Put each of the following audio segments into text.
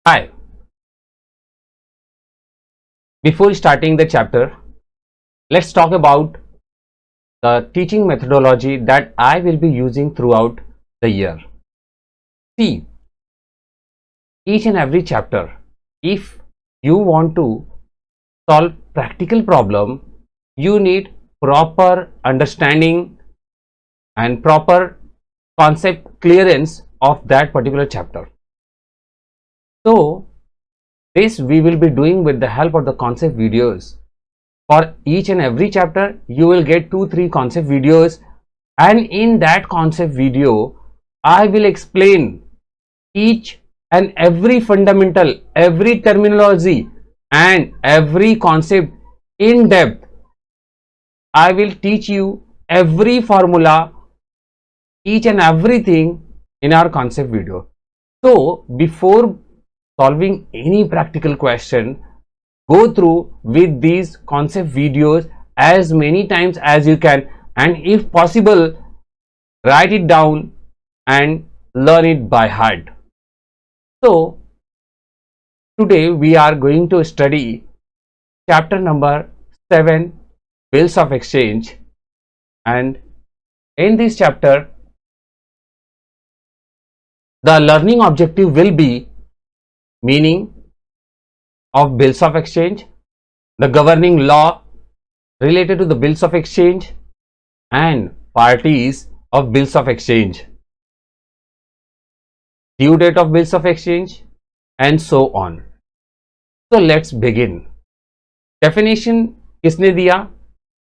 Hi. Before starting the chapter, let's talk about the teaching methodology that I will be using throughout the year. See, each and every chapter, if you want to solve practical problem, you need proper understanding and proper concept clearance of that particular chapter. So, this we will be doing with the help of the concept videos. For each and every chapter, you will get 2-3 concept videos, and in that concept video, I will explain each and every fundamental, every terminology and every concept in depth. I will teach you every formula, each and everything in our concept video. So before solving any practical question, go through with these concept videos as many times as you can, and if possible, write it down and learn it by heart. So today we are going to study chapter number 7, Bills of Exchange, and in this chapter the learning objective will be meaning of bills of exchange, the governing law related to the bills of exchange, and parties of bills of exchange, due date of bills of exchange, and so on. So let's begin. Definition किसने दिया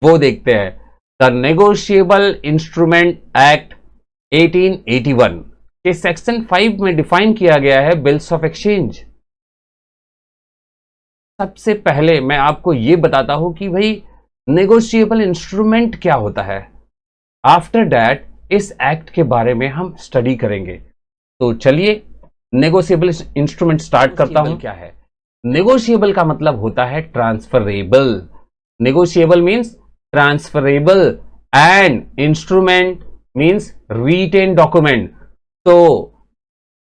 वो देखते हैं. The Negotiable Instrument Act 1881 के section 5 में define किया गया है बिल्स ऑफ एक्सचेंज. सबसे पहले मैं आपको यह बताता हूं कि भाई नेगोशिएबल इंस्ट्रूमेंट क्या होता है. आफ्टर दैट इस एक्ट के बारे में हम स्टडी करेंगे. तो चलिए नेगोशिएबल इंस्ट्रूमेंट स्टार्ट करता हूं. क्या है नेगोशिएबल का मतलब होता है transferable. Negotiable means transferable and instrument means written document. तो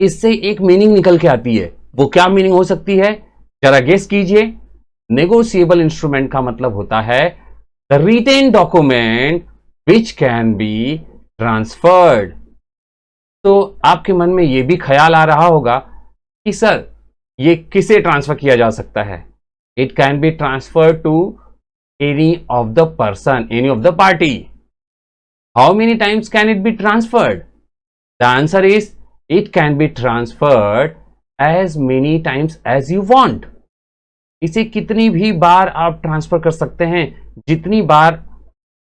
इससे एक मीनिंग निकल के आती है. वो क्या मीनिंग हो सकती है जरा गेस कीजिए. नेगोशिएबल इंस्ट्रूमेंट का मतलब होता है the written document which can be transferred. तो आपके मन में यह भी ख्याल आ रहा होगा कि सर ये किसे ट्रांसफर किया जा सकता है. It can be transfer to any of the person, any of the party. How many times can it be transferred? The answer is it can be transferred as many times as you want. इसे कितनी भी बार आप transfer कर सकते हैं, जितनी बार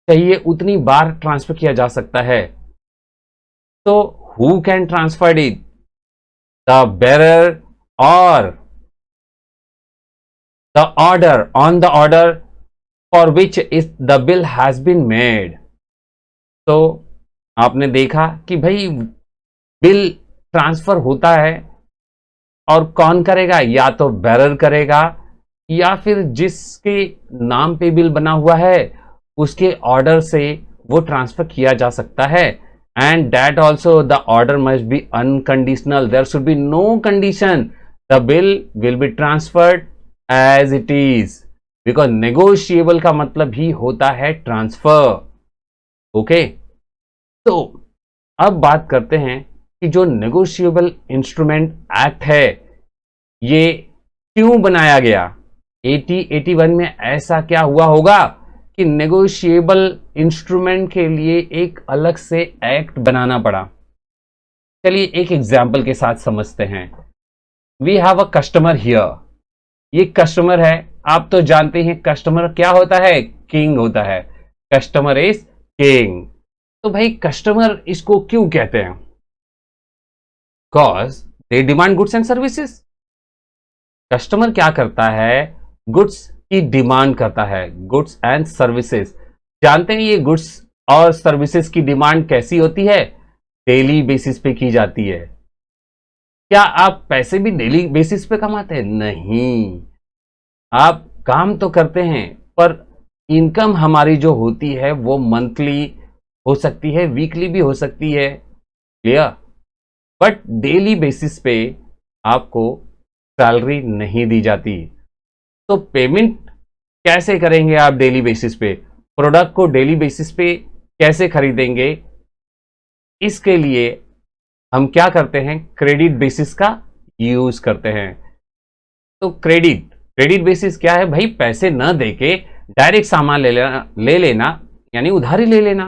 चाहिए उतनी बार ट्रांसफर किया जा सकता है. तो who can transfer it? The bearer or the order on the order for which is the bill has been made. तो आपने देखा कि भाई बिल ट्रांसफर होता है और कौन करेगा? या तो बेरर करेगा या फिर जिसके नाम पे बिल बना हुआ है उसके ऑर्डर से वो ट्रांसफर किया जा सकता है. And that also the order must be unconditional. There should be no condition. The bill will be transferred as it is, because negotiable का मतलब ही होता है ट्रांसफर. ओके, तो अब बात करते हैं कि जो नेगोशिएबल इंस्ट्रूमेंट एक्ट है ये क्यों बनाया गया. 1881 में ऐसा क्या हुआ होगा कि नेगोशिएबल इंस्ट्रूमेंट के लिए एक अलग से एक्ट बनाना पड़ा. चलिए एक एग्जाम्पल के साथ समझते हैं. We have a customer here. ये कस्टमर है. आप तो जानते हैं कस्टमर क्या होता है? किंग होता है. Customer is king. तो भाई कस्टमर इसको क्यों कहते हैं? Because they demand goods and services. Customer क्या करता है? गुड्स की डिमांड करता है. Goods and services. जानते हैं ये गुड्स और सर्विसेज की डिमांड कैसी होती है? डेली बेसिस पे की जाती है. क्या आप पैसे भी डेली बेसिस पे कमाते हैं? नहीं. आप काम तो करते हैं पर इनकम हमारी जो होती है वो मंथली हो सकती है, वीकली भी हो सकती है. क्लियर? बट डेली बेसिस पे आपको सैलरी नहीं दी जाती। तो पेमेंट कैसे करेंगे आप डेली बेसिस पे, प्रोडक्ट को डेली बेसिस पे कैसे खरीदेंगे, इसके लिए हम क्या करते हैं, क्रेडिट बेसिस का यूज करते हैं। तो क्रेडिट बेसिस क्या है भाई, पैसे न देके डायरेक्ट सामान ले लेना यानी उधारी ले लेना।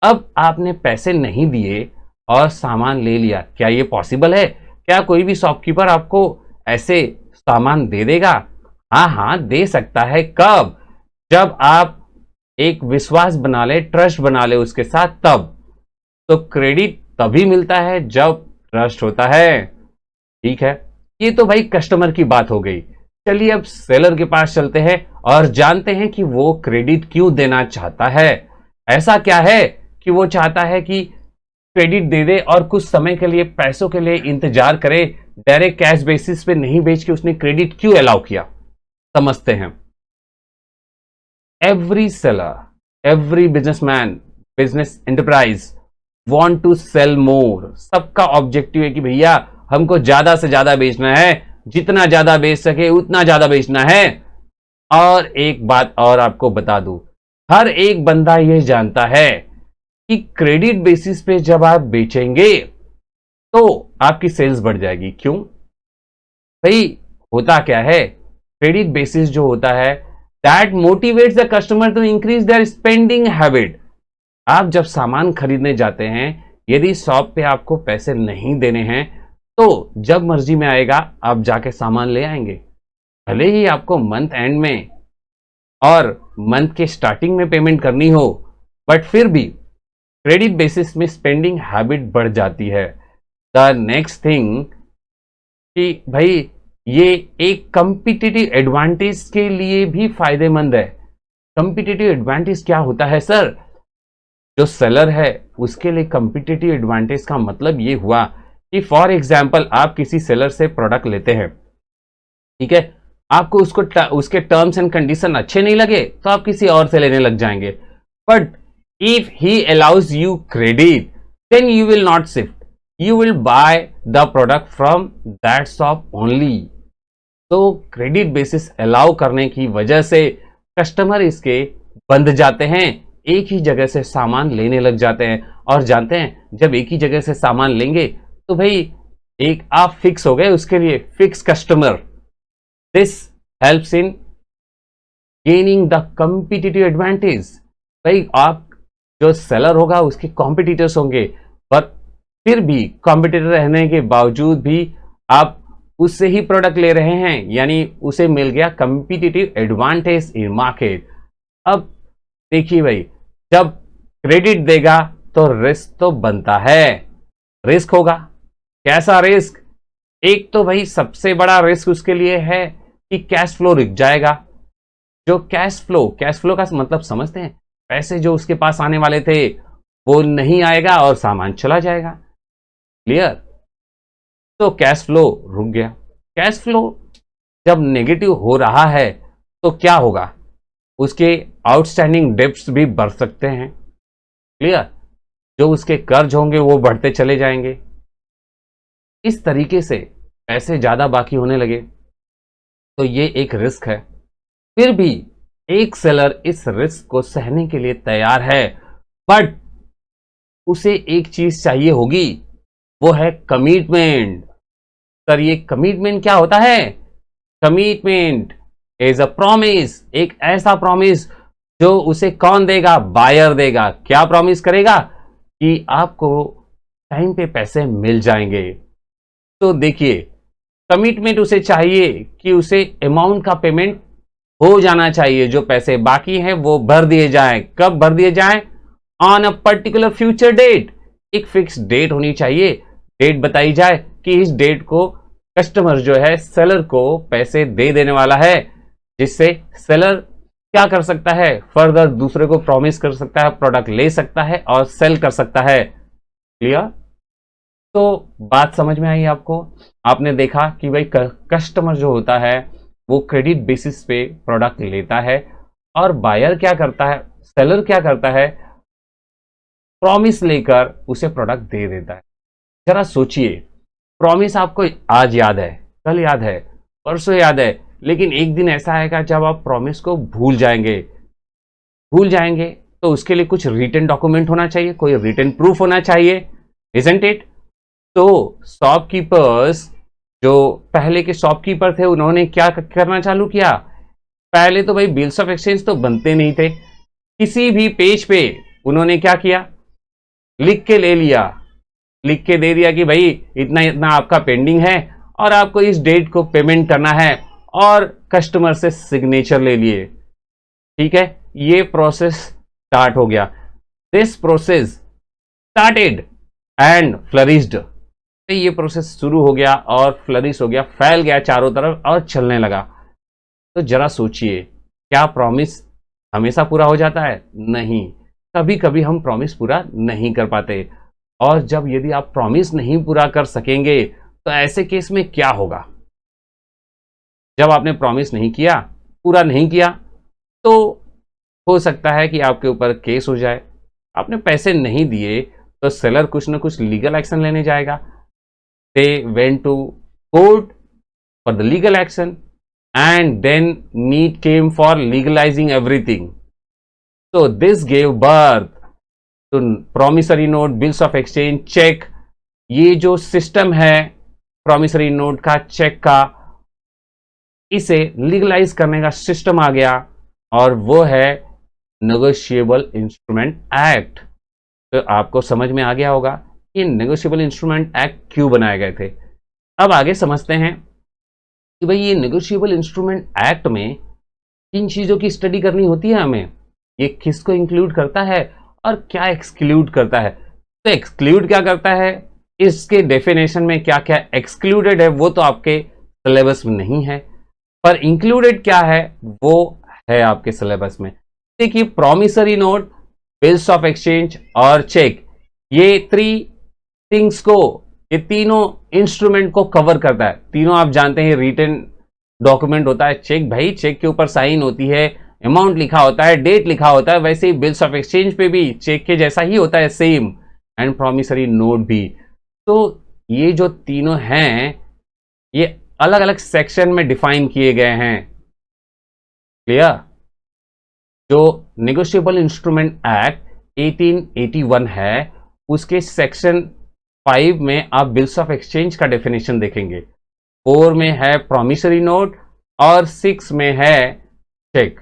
अब आपने पैसे नहीं दिए और सामान ले लिया, क्या ये पॉसिबल है? क्या कोई भी शॉपकीपर आपको ऐसे सामान दे देगा? हाँ हाँ दे सकता है। कब? जब आप एक विश्वास बना ले, ट्रस्ट बना ले उसके साथ, तब। तो क्रेडिट तभी मिलता है जब ट्रस्ट होता है। ठीक है, ये तो भाई कस्टमर की बात हो गई। चलिए अब सेलर के पास चलते हैं और जानते हैं कि वो क्रेडिट क्यों देना चाहता है। ऐसा क्या है कि वो चाहता है कि क्रेडिट दे दे और कुछ समय के लिए पैसों के लिए इंतजार करे, डायरेक्ट कैश बेसिस पे नहीं बेच के उसने क्रेडिट क्यों अलाउ किया? समझते हैं। Every seller, every businessman, business enterprise want to sell more. सबका ऑब्जेक्टिव है कि भैया हमको ज्यादा से ज्यादा बेचना है, जितना ज्यादा बेच सके उतना ज्यादा बेचना है। और एक बात और आपको बता दूं, हर एक बंदा यह जानता है कि क्रेडिट बेसिस पे जब आप बेचेंगे तो आपकी सेल्स बढ़ जाएगी। क्यों भाई? होता क्या है, क्रेडिट बेसिस जो होता है that motivates the customer to increase their spending habit. आप जब सामान खरीदने जाते हैं, यदि शॉप पे आपको पैसे नहीं देने हैं तो जब मर्जी में आएगा आप जाके सामान ले आएंगे। भले ही आपको मंथ एंड में और मंथ के स्टार्टिंग में पेमेंट करनी हो, बट फिर भी क्रेडिट बेसिस में स्पेंडिंग हैबिट बढ़ जाती है। द नेक्स्ट थिंग कि भाई ये एक कंपिटिटिव एडवांटेज के लिए भी फायदेमंद है। कंपिटिटिव एडवांटेज क्या होता है सर? जो सेलर है उसके लिए कंपिटिटिव एडवांटेज का मतलब ये हुआ कि फॉर एग्जांपल आप किसी सेलर से प्रोडक्ट लेते हैं, ठीक है, आपको उसके टर्म्स एंड कंडीशन अच्छे नहीं लगे तो आप किसी और से लेने लग जाएंगे। But if he allows you credit then you will not shift, you will buy the product from that shop only। तो क्रेडिट बेसिस अलाउ करने की वजह से कस्टमर इसके बंध जाते हैं, एक ही जगह से सामान लेने लग जाते हैं। और जानते हैं जब एक ही जगह से सामान लेंगे तो भाई एक आप फिक्स हो गए उसके लिए, fix customer. This helps in gaining the competitive advantage. भाई आप जो सेलर होगा उसके कॉम्पिटिटर्स होंगे, पर फिर भी कॉम्पिटिटर रहने के बावजूद भी आप उससे ही प्रोडक्ट ले रहे हैं, यानी उसे मिल गया कॉम्पिटिटिव एडवांटेज इन मार्केट। अब देखिए भाई, जब क्रेडिट देगा तो रिस्क तो बनता है। रिस्क होगा, कैसा रिस्क? एक तो भाई सबसे बड़ा रिस्क उसके लिए है कि कैश फ्लो रुक जाएगा। जो कैश फ्लो का मतलब समझते हैं, पैसे जो उसके पास आने वाले थे वो नहीं आएगा और सामान चला जाएगा। क्लियर? तो कैश फ्लो रुक गया। कैश फ्लो जब नेगेटिव हो रहा है तो क्या होगा? उसके आउटस्टैंडिंग डेब्ट्स भी बढ़ सकते हैं। क्लियर? जो उसके कर्ज होंगे वो बढ़ते चले जाएंगे। इस तरीके से पैसे ज्यादा बाकी होने लगे तो ये एक रिस्क है। फिर भी एक सेलर इस रिस्क को सहने के लिए तैयार है, बट उसे एक चीज चाहिए होगी, वो है कमिटमेंट। सर ये कमिटमेंट क्या होता है? कमिटमेंट इज अ प्रॉमिस, एक ऐसा प्रॉमिस जो उसे कौन देगा? बायर देगा। क्या प्रॉमिस करेगा? कि आपको टाइम पे पैसे मिल जाएंगे। तो देखिए, कमिटमेंट उसे चाहिए कि उसे अमाउंट का पेमेंट हो जाना चाहिए, जो पैसे बाकी हैं वो भर दिए जाएं। कब भर दिए जाएं? On a particular future date. एक फिक्स डेट होनी चाहिए, डेट बताई जाए कि इस डेट को कस्टमर जो है सेलर को पैसे दे देने वाला है, जिससे सेलर क्या कर सकता है? फर्दर दूसरे को प्रॉमिस कर सकता है, प्रोडक्ट ले सकता है और सेल कर सकता है। क्लियर? तो बात समझ में आई आपको? आपने देखा कि भाई कस्टमर जो होता है वो क्रेडिट बेसिस पे प्रोडक्ट लेता है और बायर क्या करता है, सेलर क्या करता है, प्रॉमिस लेकर उसे प्रोडक्ट दे देता है। जरा सोचिए, प्रॉमिस आपको आज याद है कल याद है, परसों याद है, लेकिन एक दिन ऐसा आएगा जब आप प्रॉमिस को भूल जाएंगे। तो उसके लिए कुछ रिटन डॉक्यूमेंट होना चाहिए, कोई रिटन प्रूफ होना चाहिए, इजंट इट? तो शॉपकीपर्स, जो पहले के शॉपकीपर थे, उन्होंने क्या करना चालू किया? पहले तो भाई बिल्स ऑफ एक्सचेंज तो बनते नहीं थे, किसी भी पेज पे उन्होंने क्या किया, लिख के ले लिया, लिख के दे दिया कि भाई इतना इतना आपका पेंडिंग है और आपको इस डेट को पेमेंट करना है, और कस्टमर से सिग्नेचर ले लिए। ठीक है, ये प्रोसेस स्टार्ट हो गया। This process started and flourished. ये प्रोसेस शुरू हो गया और फ्लरिश हो गया, फैल गया चारों तरफ और चलने लगा। तो जरा सोचिए, क्या प्रॉमिस हमेशा पूरा हो जाता है? नहीं, कभी कभी हम प्रॉमिस पूरा नहीं कर पाते। और जब यदि आप प्रॉमिस नहीं पूरा कर सकेंगे तो ऐसे केस में क्या होगा? जब आपने प्रॉमिस नहीं किया, पूरा नहीं किया, तो हो सकता है कि आपके ऊपर केस हो जाए। आपने पैसे नहीं दिए तो सेलर कुछ ना कुछ लीगल एक्शन लेने जाएगा। They went to court for the legal action and then need came for legalizing everything. So this gave birth to promissory note, bills of exchange, check। ये जो सिस्टम है promissory note का, check का, इसे legalise करने का system आ गया और वो है नेगोशिएबल इंस्ट्रूमेंट एक्ट। तो आपको समझ में आ गया होगा कि नेगोशिएबल इंस्ट्रूमेंट एक्ट क्यों बनाए गए थे। अब आगे समझते हैं कि भाई ये नेगोशिएबल इंस्ट्रूमेंट एक्ट में किन चीज़ों की स्टडी करनी होती है हमें, ये किसको इंक्लूड करता है और क्या एक्सक्लूड करता है। तो एक्सक्लूड क्या करता है, इसके डेफिनेशन में क्या क्या एक्सक्लूडेड है वो तो आपके सिलेबस में नहीं है, पर इंक्लूडेड क्या है वो है आपके सिलेबस में। देखिए, promissory note, bills of exchange और चेक, ये थ्री थिंग्स को, ये तीनों इंस्ट्रूमेंट को कवर करता है। तीनों आप जानते हैं, रिटन डॉक्यूमेंट होता है चेक, भाई चेक के ऊपर साइन होती है, अमाउंट लिखा होता है, डेट लिखा होता है, वैसे ही बिल्स ऑफ एक्सचेंज पे भी चेक के जैसा ही होता है, सेम, एंड प्रॉमिसरी नोट भी। तो ये जो तीनों हैं ये अलग अलग सेक्शन में डिफाइन किए गए हैं। क्लियर? जो नेगोशिएबल इंस्ट्रूमेंट एक्ट 1881 है, उसके सेक्शन 5 में आप बिल्स ऑफ एक्सचेंज का डेफिनेशन देखेंगे, 4 में है प्रॉमिसरी नोट और 6 में है चेक।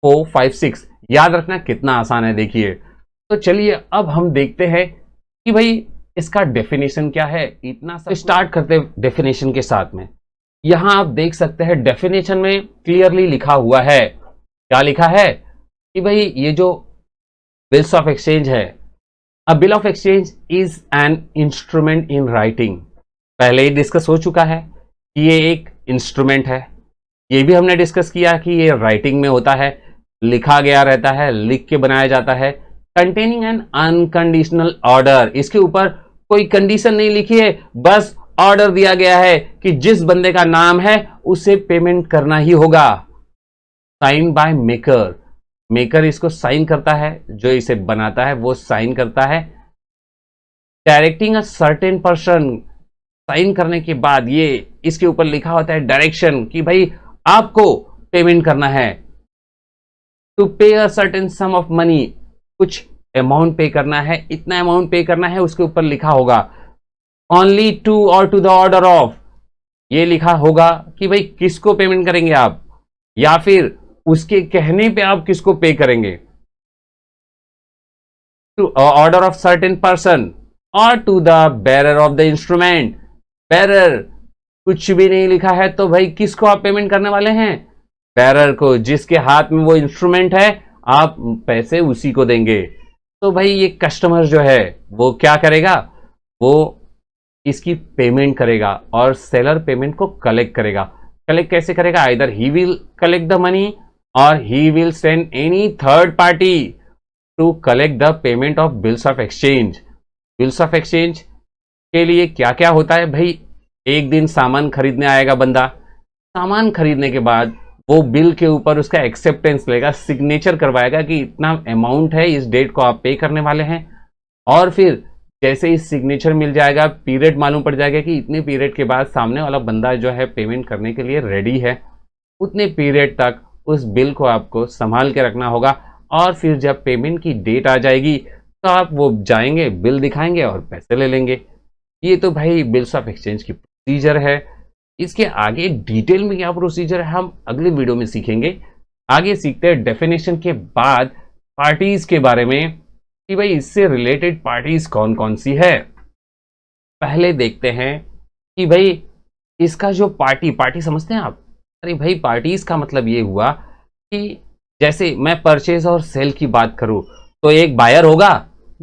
4, 5, 6 याद रखना कितना आसान है, देखिए। तो चलिए अब हम देखते हैं कि भाई इसका डेफिनेशन क्या है। इतना सब स्टार्ट करते हैं डेफिनेशन के साथ में। यहां आप देख सकते हैं डेफिनेशन में क्लियरली लिखा हुआ है, क्या लिखा है कि भाई ये जो बिल्स ऑफ एक्सचेंज है, A bill of exchange is an instrument in writing। पहले ही डिस्कस हो चुका है कि ये एक इंस्ट्रूमेंट है, ये भी हमने डिस्कस किया कि ये राइटिंग में होता है, लिखा गया रहता है, लिख के बनाया जाता है। कंटेनिंग एन अनकंडीशनल ऑर्डर, इसके ऊपर कोई कंडीशन नहीं लिखी है, बस ऑर्डर दिया गया है कि जिस बंदे का नाम है उसे पेमेंट करना ही होगा। साइन बाय मेकर, मेकर इसको साइन करता है, जो इसे बनाता है वो साइन करता है। Directing a certain person, sign करने के बाद ये इसके ऊपर लिखा होता है डायरेक्शन कि भाई आपको पेमेंट करना है। टू पे a certain some of money, कुछ अमाउंट पे करना है, इतना अमाउंट पे करना है, उसके ऊपर लिखा होगा। ओनली टू और टू द ऑर्डर ऑफ, ये लिखा होगा कि भाई किसको पेमेंट करेंगे आप, या फिर उसके कहने पे आप किसको पे करेंगे। To order of certain person और to the bearer of the instrument. Bearer कुछ भी नहीं लिखा है, तो भाई किसको आप पेमेंट करने वाले हैं? बेरर को, जिसके हाथ में वो इंस्ट्रूमेंट है आप पैसे उसी को देंगे। तो भाई ये कस्टमर जो है वो क्या करेगा, वो इसकी पेमेंट करेगा और सेलर पेमेंट को कलेक्ट करेगा। कलेक्ट कैसे करेगा? Either he will collect the money or he will send any third party to collect the payment of bills of exchange। bills of exchange के लिए क्या क्या होता है भाई, एक दिन सामान खरीदने आएगा बंदा, सामान खरीदने के बाद वो बिल के ऊपर उसका एक्सेप्टेंस लेगा, सिग्नेचर करवाएगा कि इतना अमाउंट है, इस डेट को आप पे करने वाले हैं, और फिर जैसे ही सिग्नेचर मिल जाएगा, पीरियड मालूम पड़ जाएगा कि इतने पीरियड के बाद सामने वाला बंदा जो है पेमेंट करने के लिए रेडी है, उतने पीरियड तक उस बिल को आपको संभाल के रखना होगा। और फिर जब पेमेंट की डेट आ जाएगी तो आप वो जाएंगे, बिल दिखाएंगे और पैसे ले लेंगे। ये तो भाई बिल्स ऑफ एक्सचेंज की प्रोसीजर है। इसके आगे डिटेल में क्या प्रोसीजर है हम अगले वीडियो में सीखेंगे। आगे सीखते हैं डेफिनेशन के बाद पार्टीज के बारे में कि भाई इससे रिलेटेड पार्टीज कौन कौन सी है। पहले देखते हैं कि भाई इसका जो पार्टी समझते हैं आप? अरे भाई पार्टीज का मतलब ये हुआ कि जैसे मैं परचेज और सेल की बात करूं तो एक बायर होगा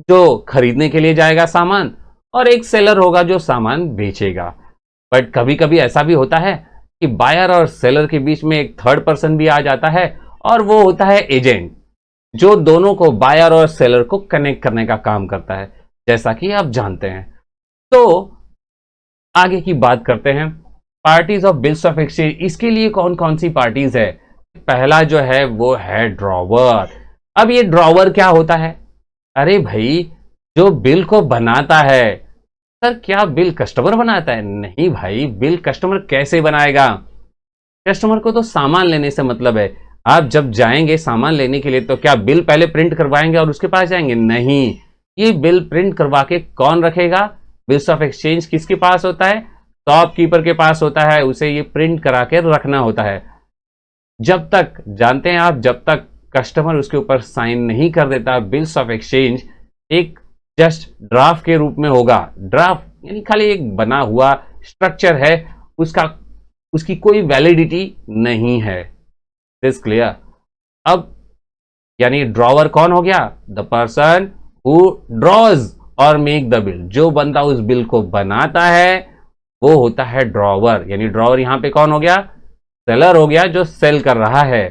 जो खरीदने के लिए जाएगा सामान, और एक सेलर होगा जो सामान बेचेगा। बट कभी कभी ऐसा भी होता है कि बायर और सेलर के बीच में एक थर्ड पर्सन भी आ जाता है, और वो होता है एजेंट, जो दोनों को, बायर और सेलर को कनेक्ट करने का काम करता है, जैसा कि आप जानते हैं। तो आगे की बात करते हैं parties of bills of exchange. इसके लिए कौन कौन सी पार्टीज है? पहला जो है वो है ड्रॉवर। अब ये ड्रॉवर क्या होता है? अरे भाई जो बिल को बनाता है। सर क्या बिल कस्टमर बनाता है? नहीं भाई, बिल कस्टमर कैसे बनाएगा? कस्टमर को तो सामान लेने से मतलब है। आप जब जाएंगे सामान लेने के लिए तो क्या बिल पहले प्रिंट करवाएंगे और उसके पास जाएंगे? नहीं, ये बिल प्रिंट करवा के कौन रखेगा? बिल्स ऑफ एक्सचेंज किसके पास होता है? शॉपकीपर के पास होता है। उसे ये प्रिंट करा के रखना होता है। जब तक, जानते हैं आप, जब तक कस्टमर उसके ऊपर साइन नहीं कर देता, बिल्स ऑफ एक्सचेंज एक जस्ट ड्राफ्ट के रूप में होगा। ड्राफ्ट यानी खाली एक बना हुआ स्ट्रक्चर है, उसकी कोई वैलिडिटी नहीं है। This clear? अब यानी ड्रॉवर कौन हो गया? द पर्सन हु ड्रॉज और मेक द बिल। जो बंदा उस बिल को बनाता है वो होता है ड्रॉवर। यानी ड्रॉवर यहां पे कौन हो गया? सेलर हो गया, जो सेल कर रहा है।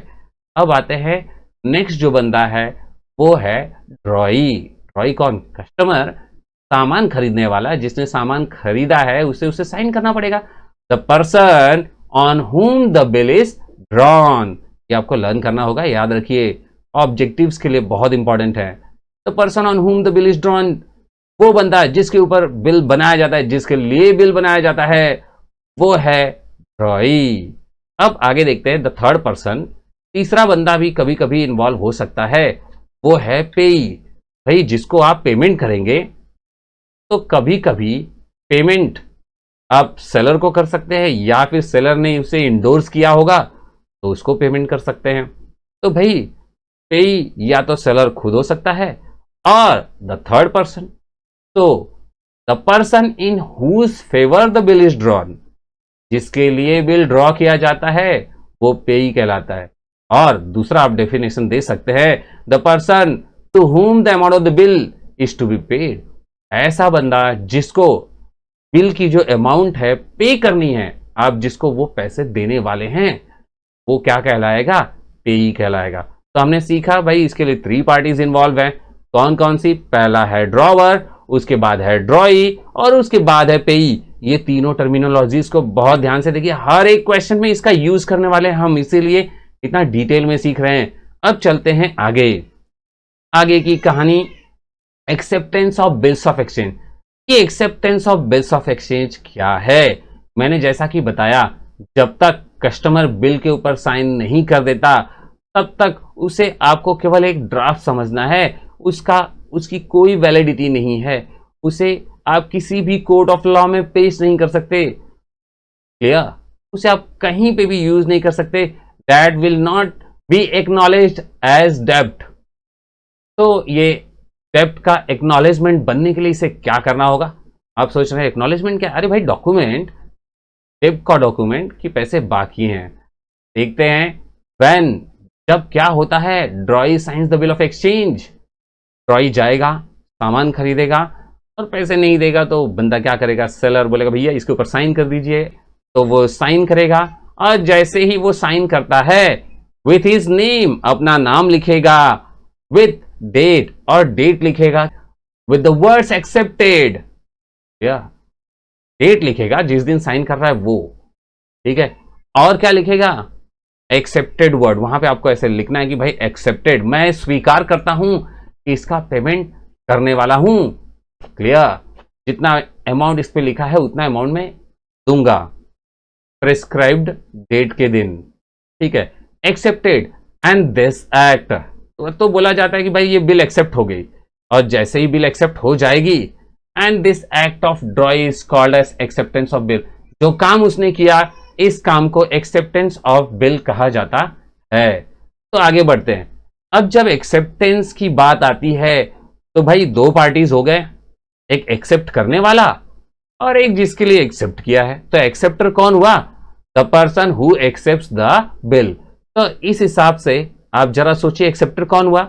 अब आते हैं नेक्स्ट जो बंदा है वो है ड्रॉई। ड्रॉई कौन? कस्टमर, सामान खरीदने वाला, जिसने सामान खरीदा है उसे साइन करना पड़ेगा। The person on whom the bill is drawn. ये आपको लर्न करना होगा, याद रखिए, ऑब्जेक्टिव्स के लिए बहुत इंपॉर्टेंट है। The person on whom the bill is drawn, वो बंदा जिसके ऊपर बिल बनाया जाता है, जिसके लिए बिल बनाया जाता है, वो है ड्रॉई। अब आगे देखते हैं द थर्ड पर्सन। तीसरा बंदा भी कभी कभी इन्वॉल्व हो सकता है, वो है पेई। भाई जिसको आप पेमेंट करेंगे तो कभी कभी पेमेंट आप सेलर को कर सकते हैं, या फिर सेलर ने उसे इंडोर्स किया होगा तो उसको पेमेंट कर सकते हैं। तो भाई पेई या तो सेलर खुद हो सकता है, और द थर्ड पर्सन, तो the person in whose favour the bill is drawn, जिसके लिए बिल ड्रॉ किया जाता है वो पेई कहलाता है। और दूसरा आप डेफिनेशन दे सकते हैं, the person to whom the amount of the bill is to be paid. ऐसा बंदा जिसको बिल की जो अमाउंट है पे करनी है, आप जिसको वो पैसे देने वाले हैं, वो क्या कहलाएगा? पेई कहलाएगा। तो हमने सीखा भाई इसके लिए 3 पार्टीज इन्वॉल्व हैं। कौन कौन सी? पहला है ड्रॉवर, उसके बाद है ड्रॉई, और उसके बाद है पेई। ये तीनों टर्मिनोलॉजीज को बहुत ध्यान से देखिए, हर एक क्वेश्चन में इसका यूज करने वाले हैं हम, इसीलिए इतना डिटेल में सीख रहे हैं। अब चलते हैं आगे की कहानी, acceptance of bills of exchange. ये acceptance of bills of exchange क्या है? मैंने जैसा कि बताया, जब तक कस्टमर बिल के ऊपर साइन नहीं कर देता तब तक उसे आपको केवल एक ड्राफ्ट समझना है। उसकी कोई वैलिडिटी नहीं है, उसे आप किसी भी कोर्ट ऑफ लॉ में पेश नहीं कर सकते। क्लियर? उसे आप कहीं पे भी यूज नहीं कर सकते। That will not be acknowledged as डेब्ट। तो ये डेब्ट का एक्नॉलेजमेंट बनने के लिए इसे क्या करना होगा? आप सोच रहे हैं एक्नॉलेजमेंट क्या? अरे भाई डॉक्यूमेंट, डेब्ट का डॉक्यूमेंट कि पैसे बाकी हैं। देखते हैं व्हेन, जब क्या होता है, ड्रॉई science the bill of exchange. ड्रॉई जाएगा, सामान खरीदेगा और पैसे नहीं देगा तो बंदा क्या करेगा? सेलर बोलेगा भैया इसके ऊपर साइन कर दीजिए, तो वो साइन करेगा। और जैसे ही वो साइन करता है, विथ हिज नेम, अपना नाम लिखेगा, विथ डेट, और डेट लिखेगा, विद द वर्ड्स एक्सेप्टेड, या डेट लिखेगा जिस दिन साइन कर रहा है वो, ठीक है। और क्या लिखेगा? Accepted word. वहां पे आपको ऐसे लिखना है कि भाई एक्सेप्टेड, मैं स्वीकार करता हूं कि इसका पेमेंट करने वाला हूं। क्लियर? जितना अमाउंट इस पे लिखा है उतना अमाउंट मैं दूंगा प्रिस्क्राइब्ड डेट के दिन, ठीक है। एक्सेप्टेड एंड दिस एक्ट, तो बोला जाता है कि भाई ये बिल एक्सेप्ट हो गई, और जैसे ही बिल एक्सेप्ट हो जाएगी, and this act of drawee is called as acceptance of bill, जो काम उसने किया इस काम को एक्सेप्टेंस ऑफ बिल कहा जाता है। तो आगे बढ़ते हैं। अब जब एक्सेप्टेंस की बात आती है तो भाई दो पार्टीज हो गए, एक एक्सेप्ट करने वाला और एक जिसके लिए एक्सेप्ट किया है। तो एक्सेप्टर कौन हुआ? The person who accepts the bill. तो इस हिसाब से आप जरा सोचिए एक्सेप्टर कौन हुआ?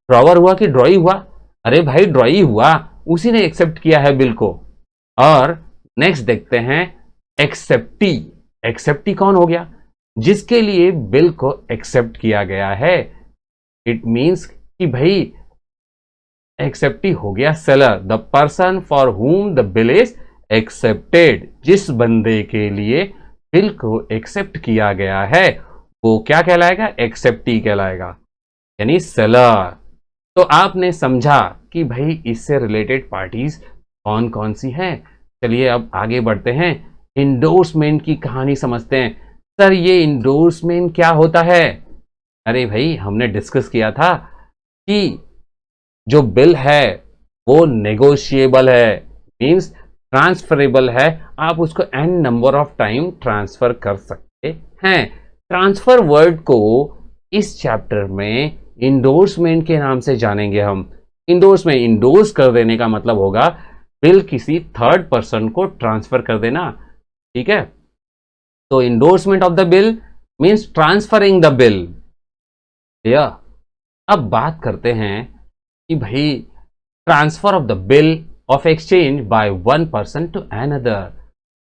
ड्रॉवर हुआ कि ड्रॉई हुआ? अरे भाई ड्रॉई हुआ, उसी ने एक्सेप्ट किया है बिल को। और नेक्स्ट देखते हैं एक्सेप्टी। एक्सेप्टी कौन हो गया? जिसके लिए बिल को एक्सेप्ट किया गया है। इट मींस कि भाई एक्सेप्टी हो गया seller, the person for whom the bill is accepted. जिस बंदे के लिए बिल को एक्सेप्ट किया गया है वो क्या कहलाएगा? एक्सेप्टी कहलाएगा, यानी सेलर। तो आपने समझा कि भाई इससे रिलेटेड पार्टीज कौन कौन सी हैं। चलिए अब आगे बढ़ते हैं, इंडोर्समेंट की कहानी समझते हैं। सर ये इंडोर्समेंट क्या होता है? अरे भाई हमने डिस्कस किया था कि जो बिल है वो नेगोशिएबल है, मींस ट्रांसफरेबल है, आप उसको n number of time transfer कर सकते हैं। ट्रांसफर वर्ड को इस चैप्टर में इंडोर्समेंट के नाम से जानेंगे हम। इंडोर्समेंट, इंडोर्स कर देने का मतलब होगा बिल किसी थर्ड पर्सन को ट्रांसफर कर देना, ठीक है। तो endorsement of the bill means transferring the bill. अब बात करते हैं कि भाई transfer of the bill of exchange by one person to another,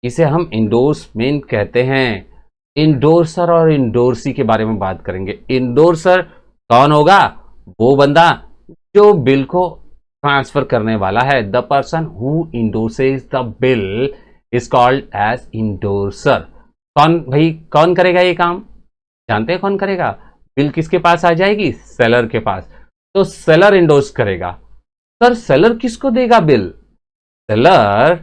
इसे हम इंडोर्समेंट कहते हैं। इंडोर्सर और इंडोर्सी के बारे में बात करेंगे। इंडोर्सर कौन होगा? वो बंदा जो बिल को ट्रांसफर करने वाला है। The person who endorses the bill is called as endorser. कौन भाई, कौन करेगा ये काम? जानते हैं कौन करेगा? बिल किसके पास आ जाएगी? सेलर के पास। तो सेलर इंडोर्स करेगा। सर सेलर किसको देगा बिल? सेलर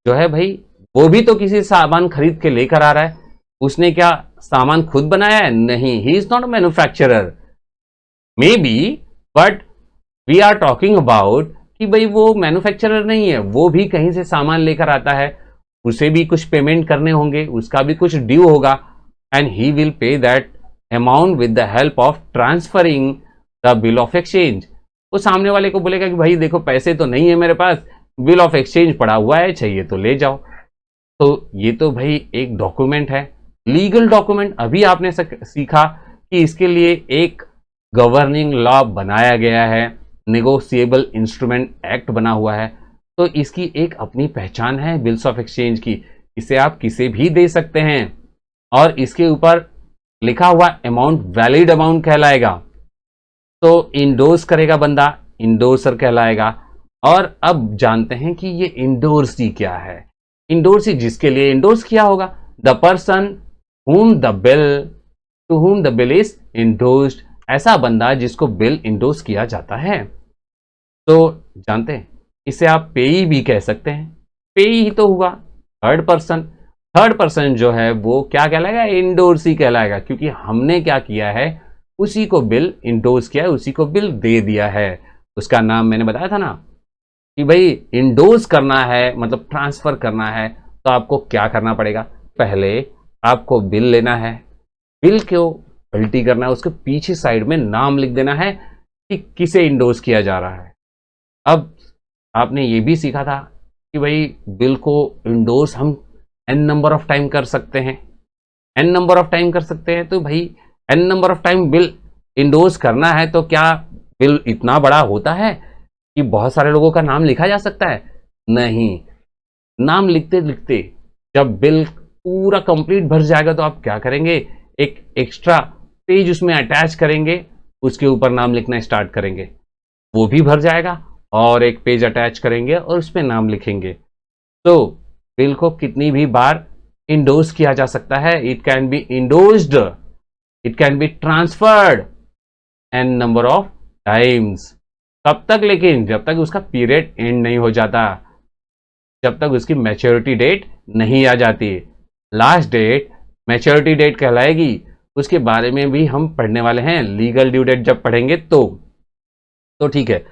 जो है भाई वो भी तो किसी सामान खरीद के लेकर आ रहा है। उसने क्या सामान खुद बनाया है? नहीं, he is not a manufacturer. Maybe, but we are talking about कि भाई वो मैन्युफैक्चरर नहीं है, वो भी कहीं से सामान लेकर आता है, उसे भी कुछ पेमेंट करने होंगे, उसका भी कुछ ड्यू होगा, and he will pay that amount with the help of transferring the bill of exchange. वो सामने वाले को बोलेगा कि भाई देखो पैसे तो नहीं है मेरे पास, बिल ऑफ एक्सचेंज पड़ा हुआ है, चाहिए तो ले जाओ। तो ये तो भाई एक डॉक्यूमेंट है, लीगल डॉक्यूमेंट। अभी आपने सीखा कि इसके लिए एक गवर्निंग लॉ बनाया गया है, नेगोशिएबल इंस्ट्रूमेंट एक्ट बना हुआ है। तो इसकी एक अपनी पहचान है बिल्स ऑफ एक्सचेंज की। इसे आप किसे भी दे सकते हैं और इसके ऊपर लिखा हुआ अमाउंट वैलिड अमाउंट कहलाएगा। तो इंडोर्स करेगा बंदा, इंडोर्सर कहलाएगा। और अब जानते हैं कि ये इंडोर्सी क्या है। इंडोर्सी जिसके लिए इंडोर्स किया होगा, the person whom the bill to whom the bill is endorsed, ऐसा बंदा जिसको बिल इंडोर्स किया जाता है। तो जानते हैं इसे आप पेई भी कह सकते हैं। पेई ही तो हुआ थर्ड पर्सन। थर्ड पर्सन जो है वो क्या कहलाएगा? इंडोर्सी कहलाएगा, क्योंकि हमने क्या किया है, उसी को बिल इंडोर्स किया है, उसी को बिल दे दिया है। उसका नाम मैंने बताया था ना कि भाई इंडोर्स करना है मतलब ट्रांसफर करना है, तो आपको क्या करना पड़ेगा? पहले आपको बिल लेना है, बिल को पलटी करना है, उसके पीछे साइड में नाम लिख देना है कि किसे इंडोर्स किया जा रहा है। अब आपने ये भी सीखा था कि भाई बिल को इंडोर्स हम एन नंबर ऑफ टाइम कर सकते हैं। एन नंबर ऑफ टाइम कर सकते हैं, तो भाई n number of time bill endorse करना है, तो क्या बिल इतना बड़ा होता है कि बहुत सारे लोगों का नाम लिखा जा सकता है? नहीं। नाम लिखते लिखते जब बिल पूरा कंप्लीट भर जाएगा तो आप क्या करेंगे? एक एक्स्ट्रा पेज उसमें अटैच करेंगे, उसके ऊपर नाम लिखना स्टार्ट करेंगे, वो भी भर जाएगा, और एक पेज अटैच करेंगे और उस पर नाम लिखेंगे। तो बिल को कितनी भी बार इंडोर्स किया जा सकता है। It can be endorsed, it can be transferred n number of times. कब तक? लेकिन जब तक उसका पीरियड एंड नहीं हो जाता, जब तक उसकी मैच्योरिटी डेट नहीं आ जाती। लास्ट डेट मैच्योरिटी डेट कहलाएगी। उसके बारे में भी हम पढ़ने वाले हैं, लीगल ड्यू डेट जब पढ़ेंगे तो ठीक है।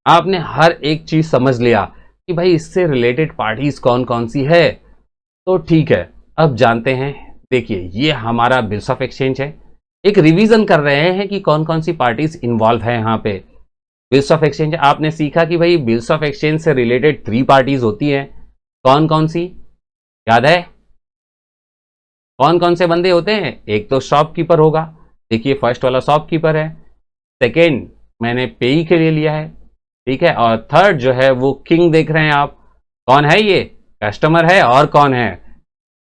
आपने हर एक चीज समझ लिया कि भाई इससे रिलेटेड पार्टीज कौन कौन सी है, तो ठीक है। अब जानते हैं, देखिए ये हमारा बिल्स ऑफ एक्सचेंज है। एक रिवीजन कर रहे हैं कि कौन कौन सी पार्टीज इन्वॉल्व है यहाँ पे। बिल्स ऑफ एक्सचेंज आपने सीखा कि भाई बिल्स ऑफ एक्सचेंज से रिलेटेड 3 पार्टीज होती हैं। कौन कौन सी याद है? कौन कौन से बंदे होते हैं? एक तो शॉपकीपर होगा, देखिए फर्स्ट वाला शॉपकीपर है। सेकेंड मैंने पेई के लिए लिया है, ठीक है। और थर्ड जो है वो किंग देख रहे हैं आप, कौन है ये? कस्टमर है। और कौन है?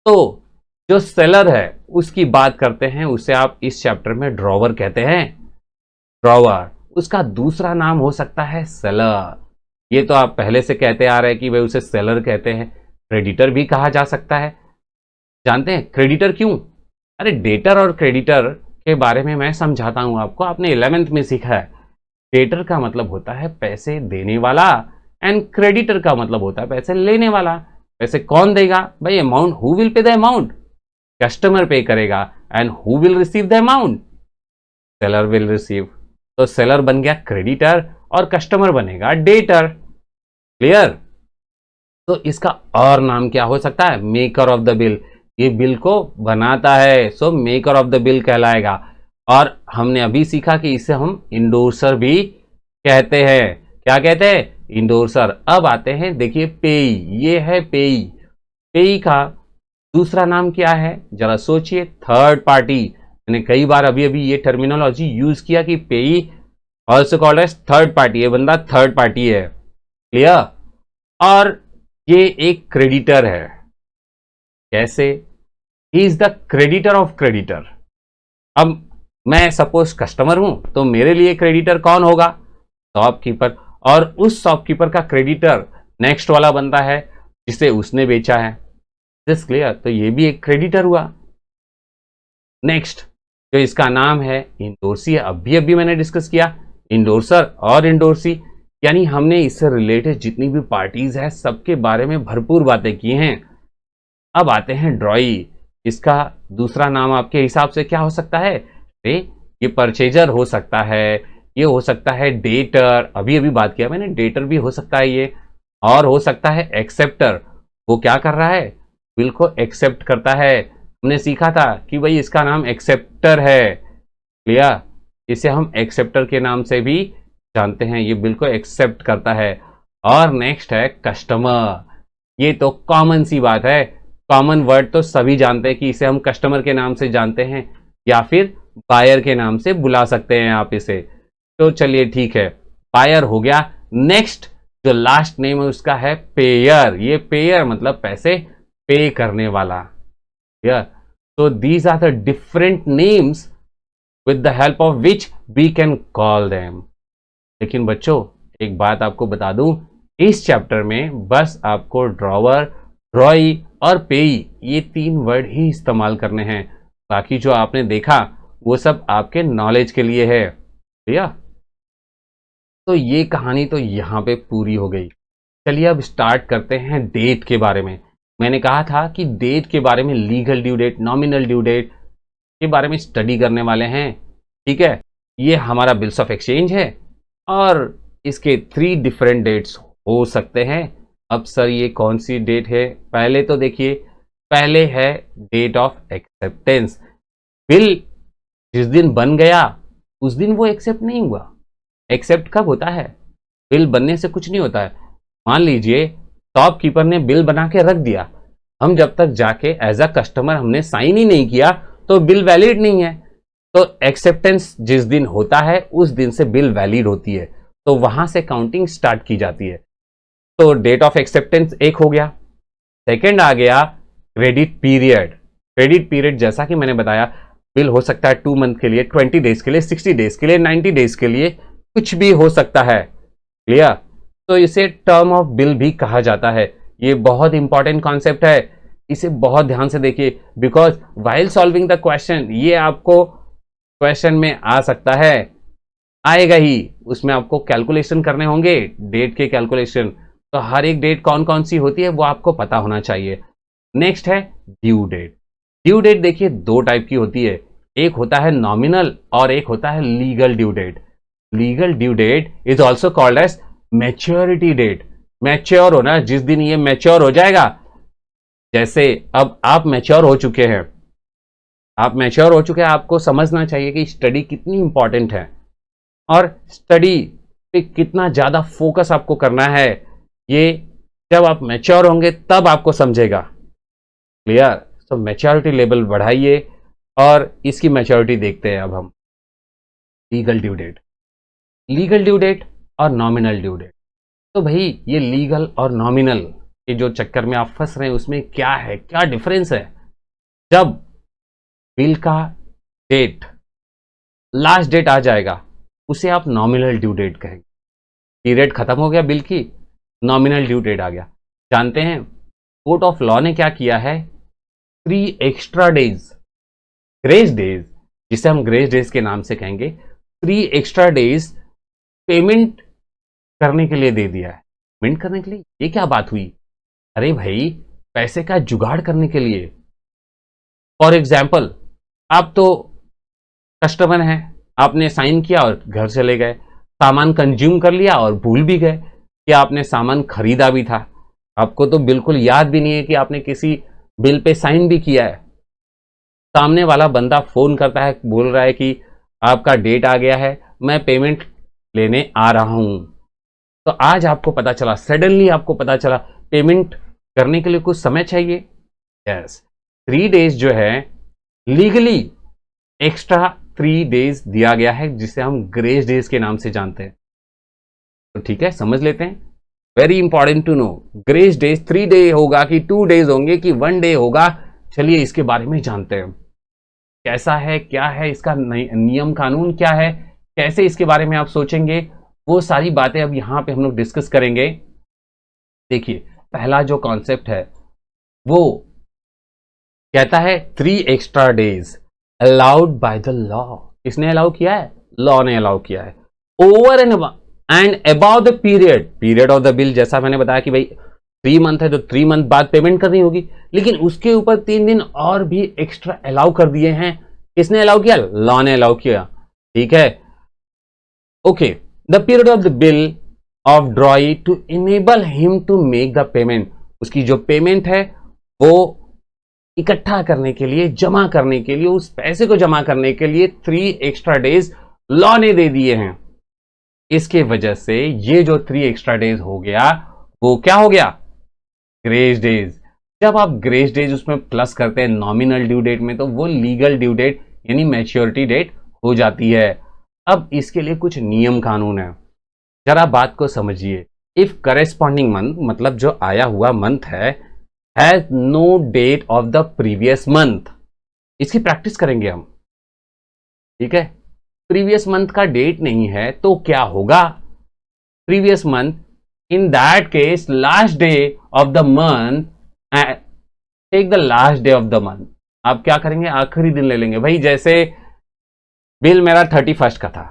तो जो सेलर है उसकी बात करते हैं, उसे आप इस चैप्टर में ड्रॉवर कहते हैं। ड्रॉवर, उसका दूसरा नाम हो सकता है सेलर। ये तो आप पहले से कहते आ रहे हैं कि भाई उसे सेलर कहते हैं। क्रेडिटर भी कहा जा सकता है। जानते हैं क्रेडिटर क्यों? अरे डेटर और क्रेडिटर के बारे में मैं समझाता हूं आपको, आपने 11th में सीखा है। डेटर का मतलब होता है पैसे देने वाला, एंड क्रेडिटर का मतलब होता है पैसे लेने वाला। पैसे कौन देगा भाई? Amount, who will pay the amount? Customer पे करेगा। And who will receive the amount? Seller will receive. तो सेलर बन गया क्रेडिटर और कस्टमर बनेगा डेटर। क्लियर? तो इसका और नाम क्या हो सकता है? Maker of the bill. ये बिल को बनाता है, सो मेकर ऑफ द बिल कहलाएगा। और हमने अभी सीखा कि इसे हम इंडोर्सर भी कहते हैं। क्या कहते हैं? इंडोर्सर। अब आते हैं, देखिए पेई, ये है पेई। पेई का दूसरा नाम क्या है? जरा सोचिए। Third party. मैंने कई बार अभी अभी ये टर्मिनोलॉजी यूज किया कि payee also called as third party. ये बंदा थर्ड पार्टी है। क्लियर? और ये एक क्रेडिटर है। कैसे? He is the creditor of creditor. अब मैं सपोज कस्टमर हूं, तो मेरे लिए क्रेडिटर कौन होगा? शॉपकीपर। और उस शॉपकीपर का क्रेडिटर नेक्स्ट वाला बंदा है जिसे उसने बेचा है। This clear? तो ये भी एक क्रेडिटर हुआ। नेक्स्ट जो इसका नाम है इंडोर्सी है, अभी अभी मैंने डिस्कस किया, इंडोर्सर और इंडोर्सी। यानी हमने इससे रिलेटेड जितनी भी पार्टीज है सबके बारे में भरपूर बातें की हैं। अब आते हैं ड्रॉई। इसका दूसरा नाम आपके हिसाब से क्या हो सकता है? ये परचेजर हो सकता है, ये हो सकता है डेटर, अभी अभी बात किया मैंने, डेटर भी हो सकता है ये। और हो सकता है एक्सेप्टर। वो क्या कर रहा है? बिल को एक्सेप्ट करता है। हमने सीखा था कि भाई इसका नाम एक्सेप्टर है। क्लियर? इसे हम एक्सेप्टर के नाम से भी जानते हैं, ये बिल को एक्सेप्ट करता है। और नेक्स्ट है कस्टमर। ये तो कॉमन सी बात है, कॉमन वर्ड तो सभी जानते हैं कि इसे हम कस्टमर के नाम से जानते हैं या फिर बायर के नाम से बुला सकते हैं आप इसे। तो चलिए ठीक है, बायर हो गया। नेक्स्ट जो लास्ट नेम है उसका है पेयर। ये पेयर मतलब पैसे पे करने वाला। So these are the different names with the help of which we can call them. लेकिन बच्चों एक बात आपको बता दूं, इस चैप्टर में बस आपको ड्रॉवर, ड्रॉई और पेई ये 3 वर्ड ही इस्तेमाल करने हैं। बाकी जो आपने देखा वो सब आपके नॉलेज के लिए है। भैया तो ये कहानी तो यहाँ पे पूरी हो गई। चलिए अब स्टार्ट करते हैं डेट के बारे में। मैंने कहा था कि डेट के बारे में legal due date, nominal due date के बारे में स्टडी करने वाले हैं। ठीक है, ये हमारा बिल्स ऑफ एक्सचेंज है और इसके 3 डिफरेंट डेट्स हो सकते हैं। अब सर ये कौन सी डेट है? पहले तो देखिए, पहले है डेट ऑफ एक्सेप्टेंस। बिल जिस दिन बन गया उस दिन वो एक्सेप्ट नहीं हुआ। एक्सेप्ट कब होता है? बिल बनने से कुछ नहीं होता है। मान लीजिए शॉपकीपर ने बिल बना के रख दिया, हम जब तक जाके एज अ कस्टमर हमने साइन ही नहीं किया तो बिल वैलिड नहीं है। तो एक्सेप्टेंस जिस दिन होता है उस दिन से बिल वैलिड होती है, तो वहां से काउंटिंग स्टार्ट की जाती है। तो डेट ऑफ एक्सेप्टेंस एक हो गया। सेकेंड आ गया क्रेडिट पीरियड। क्रेडिट पीरियड जैसा कि मैंने बताया, बिल हो सकता है 2 मंथ के लिए, 20 डेज के लिए, 60 डेज के लिए, 90 डेज के लिए, कुछ भी हो सकता है। क्लियर? तो इसे टर्म ऑफ बिल भी कहा जाता है। ये बहुत इंपॉर्टेंट कॉन्सेप्ट है, इसे बहुत ध्यान से देखिए, because while solving the question ये आपको क्वेश्चन में आ सकता है। आएगा ही, उसमें आपको कैलकुलेशन करने होंगे, डेट के कैलकुलेशन। तो हर एक डेट कौन कौन सी होती है वो आपको पता होना चाहिए। नेक्स्ट है ड्यू डेट। ड्यू डेट देखिए दो टाइप की होती है, एक होता है नॉमिनल और एक होता है legal due date. Legal due date is also called as maturity date. Mature होना, जिस दिन ये मैच्योर हो जाएगा, जैसे अब आप मैच्योर हो चुके हैं, आपको समझना चाहिए कि स्टडी कितनी इंपॉर्टेंट है और स्टडी पे कितना ज्यादा फोकस आपको करना है। ये जब आप मैच्योर होंगे तब आपको समझेगा। क्लियर? तो मैच्योरिटी लेवल बढ़ाइए और इसकी मैच्योरिटी देखते हैं अब हम। Legal due date, legal due date और नॉमिनल ड्यू डेट। तो भाई ये लीगल और नॉमिनल के जो चक्कर में आप फंस रहे हैं उसमें क्या है, क्या डिफरेंस है? जब बिल का डेट, लास्ट डेट आ जाएगा, उसे आप नॉमिनल ड्यू डेट कहेंगे। पीरियड खत्म हो गया बिल की, नॉमिनल ड्यू डेट आ गया। जानते हैं कोर्ट ऑफ लॉ ने क्या किया है? 3 एक्स्ट्रा डेज, ग्रेस डेज, जिसे हम ग्रेस डेज के नाम से कहेंगे, 3 एक्स्ट्रा डेज पेमेंट करने के लिए दे दिया है। पेमेंट करने के लिए? ये क्या बात हुई? अरे भाई, पैसे का जुगाड़ करने के लिए। फॉर एग्जाम्पल, आप तो कस्टमर हैं, आपने साइन किया और घर चले गए, सामान कंज्यूम कर लिया और भूल भी गए कि आपने सामान खरीदा भी था। आपको तो बिल्कुल याद भी नहीं है कि आपने किसी बिल पे साइन भी किया है। सामने वाला बंदा फोन करता है, बोल रहा है कि आपका डेट आ गया है, मैं पेमेंट लेने आ रहा हूं। तो आज आपको पता चला, सडनली आपको पता चला पेमेंट करने के लिए कुछ समय चाहिए। यस, 3 डेज जो है लीगली एक्स्ट्रा 3 डेज दिया गया है, जिसे हम ग्रेस डेज के नाम से जानते हैं। तो ठीक है, समझ लेते हैं। Very important to know, grace days 3 day होगा कि 2 डेज होंगे कि 1 डे होगा। चलिए इसके बारे में जानते हैं, कैसा है, क्या है इसका नियम कानून, क्या है, कैसे इसके बारे में आप सोचेंगे, वो सारी बातें अब यहां पे हम लोग डिस्कस करेंगे। देखिए, पहला जो कॉन्सेप्ट है वो कहता है 3 extra days allowed by the law. किसने अलाउ किया है? लॉ ने अलाउ किया है। Over and about the period of the bill. जैसा मैंने बताया कि भाई 3 मंथ है तो 3 मंथ बाद पेमेंट करनी होगी, लेकिन उसके ऊपर 3 दिन और भी एक्स्ट्रा अलाउ कर दिए हैं। किसने अलाउ किया? लॉ ने अलाउ किया। ठीक है, okay. The period of the bill of drawee to enable him to make the payment. उसकी जो पेमेंट है वो इकट्ठा करने के लिए, जमा करने के लिए, उस पैसे को जमा करने के लिए 3 एक्स्ट्रा डेज लॉ ने दे दिए हैं। इसके वजह से ये जो 3 एक्स्ट्रा डेज हो गया वो क्या हो गया? Grace days. जब आप ग्रेस डेज उसमें प्लस करते हैं नॉमिनल ड्यू डेट में, तो वो लीगल ड्यू डेट यानी मैच्योरिटी डेट हो जाती है। अब इसके लिए कुछ नियम कानून है, जरा बात को समझिए। इफ करेस्पॉन्डिंग मंथ, मतलब जो आया हुआ मंथ है, has no date of the previous month. इसकी प्रैक्टिस करेंगे हम, ठीक है। प्रीवियस मंथ का डेट नहीं है तो क्या होगा? Previous month, in that case last day of the month, take the last day of the month. आप क्या करेंगे? आखिरी दिन ले लेंगे। भाई जैसे बिल मेरा 31 का था,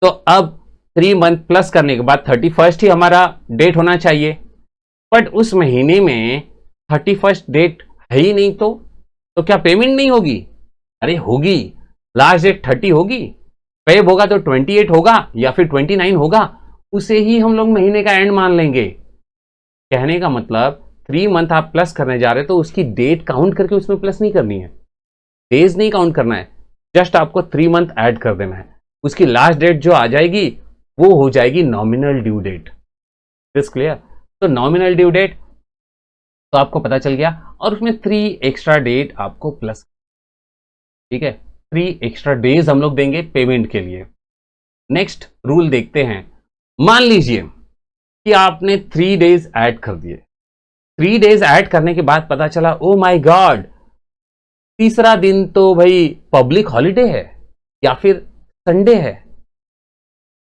तो अब 3 मंथ प्लस करने के बाद 31 ही हमारा डेट होना चाहिए, बट उस महीने में 31 डेट है ही नहीं, तो क्या पेमेंट नहीं होगी? अरे होगी, लास्ट डेट 30 होगी, पेब होगा तो 28 होगा या फिर 29 होगा, उसे ही हम लोग महीने का एंड मान लेंगे। कहने का मतलब 3 मंथ आप प्लस करने जा रहे हैं तो उसकी डेट काउंट करके उसमें प्लस नहीं करनी है, डेज नहीं काउंट करना है, जस्ट आपको 3 मंथ ऐड कर देना है। उसकी लास्ट डेट जो आ जाएगी वो हो जाएगी nominal due date. This clear? तो नॉमिनल ड्यू डेट तो आपको पता चल गया, और उसमें 3 एक्स्ट्रा डेट आपको प्लस, ठीक है, 3 एक्स्ट्रा डेज हम लोग देंगे पेमेंट के लिए। नेक्स्ट रूल देखते हैं। मान लीजिए कि आपने 3 डेज ऐड कर दिए। 3 डेज ऐड करने के बाद पता चला, ओ माय गॉड, तीसरा दिन तो भाई पब्लिक हॉलिडे है या फिर संडे है।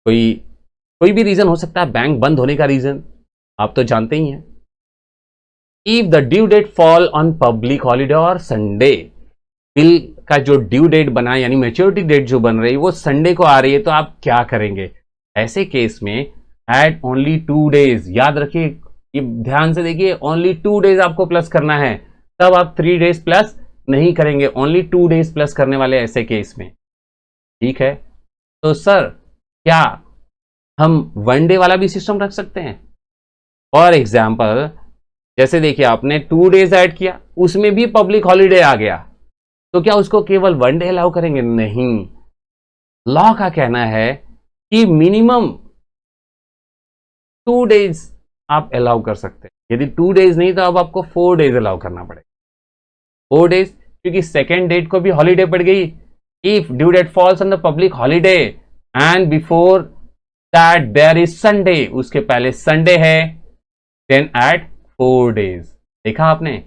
कोई भी रीजन हो सकता है, बैंक बंद होने का रीजन आप तो जानते ही हैं। If the due date fall on public holiday और संडे, बिल का जो ड्यू डेट बना यानी मैच्योरिटी डेट जो बन रही है वो संडे को आ रही है, तो आप क्या करेंगे ऐसे केस में? एड ओनली 2 डेज, याद रखिए, ये ध्यान से देखिए, ओनली 2 डेज आपको प्लस करना है, तब आप 3 डेज प्लस नहीं करेंगे, ओनली 2 डेज प्लस करने वाले ऐसे केस में। ठीक है, तो सर क्या हम 1 डे वाला भी सिस्टम रख सकते हैं? फॉर एग्जाम्पल जैसे देखिए आपने 2 डेज ऐड किया, उसमें भी पब्लिक हॉलीडे आ गया, तो क्या उसको केवल 1 डे अलाउ करेंगे? नहीं, लॉ का कहना है कि मिनिमम 2 डेज आप अलाउ कर सकते हैं। यदि 2 डेज नहीं तो अब आपको 4 डेज अलाउ करना पड़ेगा। 4 डेज क्योंकि सेकेंड डेट को भी हॉलीडे पड़ गई। If due date falls on the public holiday and before that there is Sunday, उसके पहले संडे है, देन एड 4 डेज। देखा आपने,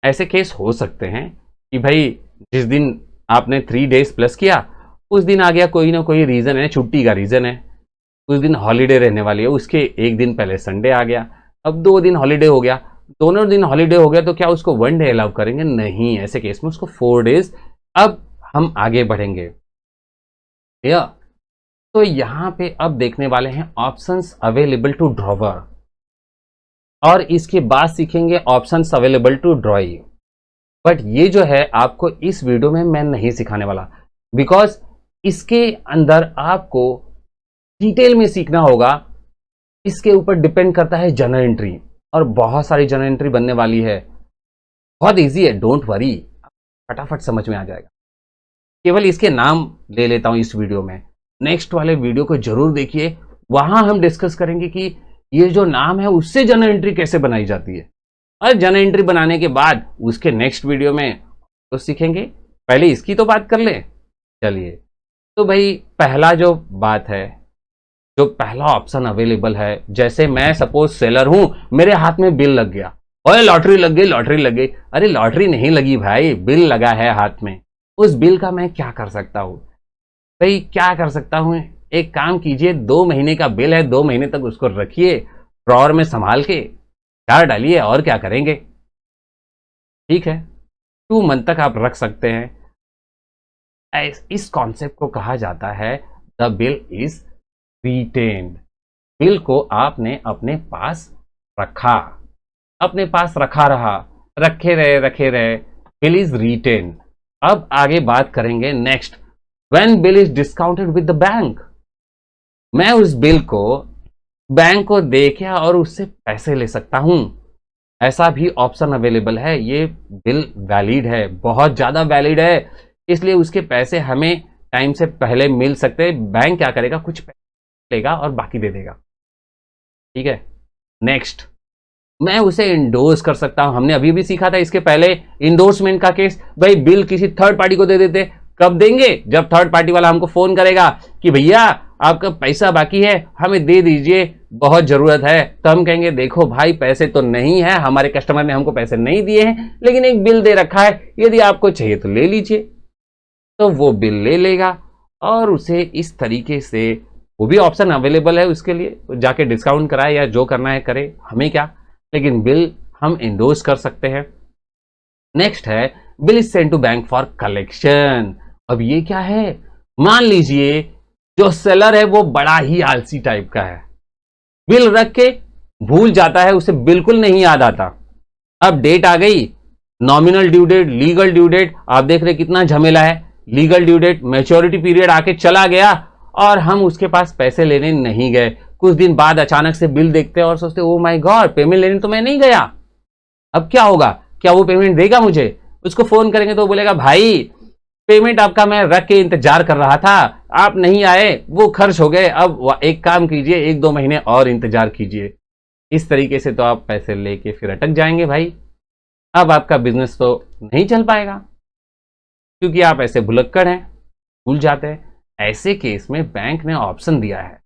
ऐसे केस हो सकते हैं कि भाई जिस दिन आपने 3 डेज प्लस किया उस दिन आ गया कोई ना कोई रीजन है, छुट्टी का रीजन है, उस दिन हॉलीडे रहने वाली है, उसके एक दिन पहले संडे आ गया, अब 2 दिन हॉलीडे हो गया, दोनों दिन हॉलीडे हो गया, तो क्या उसको 1 डे अलाउ करेंगे? नहीं, ऐसे केस में उसको 4 डेज। अब हम आगे बढ़ेंगे, तो यहां पे अब देखने वाले हैं ऑप्शंस अवेलेबल टू ड्रॉवर, और इसके बाद सीखेंगे options available to drawee. But ये जो है आपको इस वीडियो में मैं नहीं सिखाने वाला, बिकॉज इसके अंदर आपको डिटेल में सीखना होगा। इसके ऊपर डिपेंड करता है जर्नल एंट्री, और बहुत सारी जर्नल एंट्री बनने वाली है। बहुत इजी है, डोंट वरी, फटाफट समझ में आ जाएगा। केवल इसके नाम ले लेता हूं इस वीडियो में, नेक्स्ट वाले वीडियो को जरूर देखिए, वहां हम डिस्कस करेंगे कि ये जो नाम है उससे जर्नल एंट्री कैसे बनाई जाती है, और जर्नल एंट्री बनाने के बाद उसके नेक्स्ट वीडियो में तो सीखेंगे। पहले इसकी तो बात कर ले। चलिए, तो भाई पहला जो बात है, जो पहला ऑप्शन अवेलेबल है, जैसे मैं सपोज सेलर हूं, मेरे हाथ में बिल लग गया, ओए लॉटरी लग गई, लॉटरी लग गई। अरे लॉटरी नहीं लगी भाई, बिल लगा है हाथ में। उस बिल का मैं क्या कर सकता हूं भाई? क्या कर सकता हूं? एक काम कीजिए, 2 महीने का बिल है, 2 महीने तक उसको रखिए ड्रॉअर में संभाल के, चार डालिए, और क्या करेंगे। ठीक है, 2 मंथ तक आप रख सकते हैं। इस कॉन्सेप्ट को कहा जाता है the bill is retained. Bill को आपने अपने पास रखा, अपने पास रखा रहा, रखे रहे, बिल इज रिटेन्ड। अब आगे बात करेंगे next, when bill is discounted with the bank. मैं उस बिल को बैंक को दे के और उससे पैसे ले सकता हूं, ऐसा भी ऑप्शन अवेलेबल है। ये बिल वैलिड है, बहुत ज्यादा वैलिड है, इसलिए उसके पैसे हमें टाइम से पहले मिल सकते हैं। बैंक क्या करेगा, कुछ पैसे लेगा और बाकी दे देगा। ठीक है, नेक्स्ट, मैं उसे इंडोर्स कर सकता हूं। हमने अभी भी सीखा था इसके पहले इंडोर्समेंट का केस। भाई बिल किसी थर्ड पार्टी को दे देते, कब देंगे? जब थर्ड पार्टी वाला हमको फोन करेगा कि भैया आपका पैसा बाकी है, हमें दे दीजिए, बहुत जरूरत है। तो हम कहेंगे देखो भाई पैसे तो नहीं है, हमारे कस्टमर ने हमको पैसे नहीं दिए हैं, लेकिन एक बिल दे रखा है, यदि आपको चाहिए तो ले लीजिए। तो वो बिल ले लेगा और उसे इस तरीके से, वो भी ऑप्शन अवेलेबल है उसके लिए, जाके डिस्काउंट कराए या जो करना है करे, हमें क्या, लेकिन बिल हम इंडोर्स कर सकते हैं। नेक्स्ट है bill is send to bank for collection. अब ये क्या है? मान लीजिए जो सेलर है वो बड़ा ही आलसी टाइप का है, बिल रख के भूल जाता है, उसे बिल्कुल नहीं याद आता। अब डेट आ गई, nominal due date, legal due date, आप देख रहे कितना झमेला है। Legal due date, maturity period आके चला गया और हम उसके पास पैसे लेने नहीं गए। कुछ दिन बाद अचानक से बिल देखते हैं और सोचते ओ माय गॉड, पेमेंट लेने तो मैं नहीं गया। अब क्या होगा? क्या वो पेमेंट देगा मुझे? उसको फोन करेंगे तो बोलेगा भाई पेमेंट आपका मैं रख के इंतजार कर रहा था, आप नहीं आए, वो खर्च हो गए, अब एक काम कीजिए, 1-2 महीने और इंतजार कीजिए। इस तरीके से तो आप पैसे लेके फिर अटक जाएंगे भाई। अब आपका बिजनेस तो नहीं चल पाएगा, क्योंकि आप ऐसे भुलक्कड़ हैं, भूल जाते हैं। ऐसे केस में बैंक ने ऑप्शन दिया है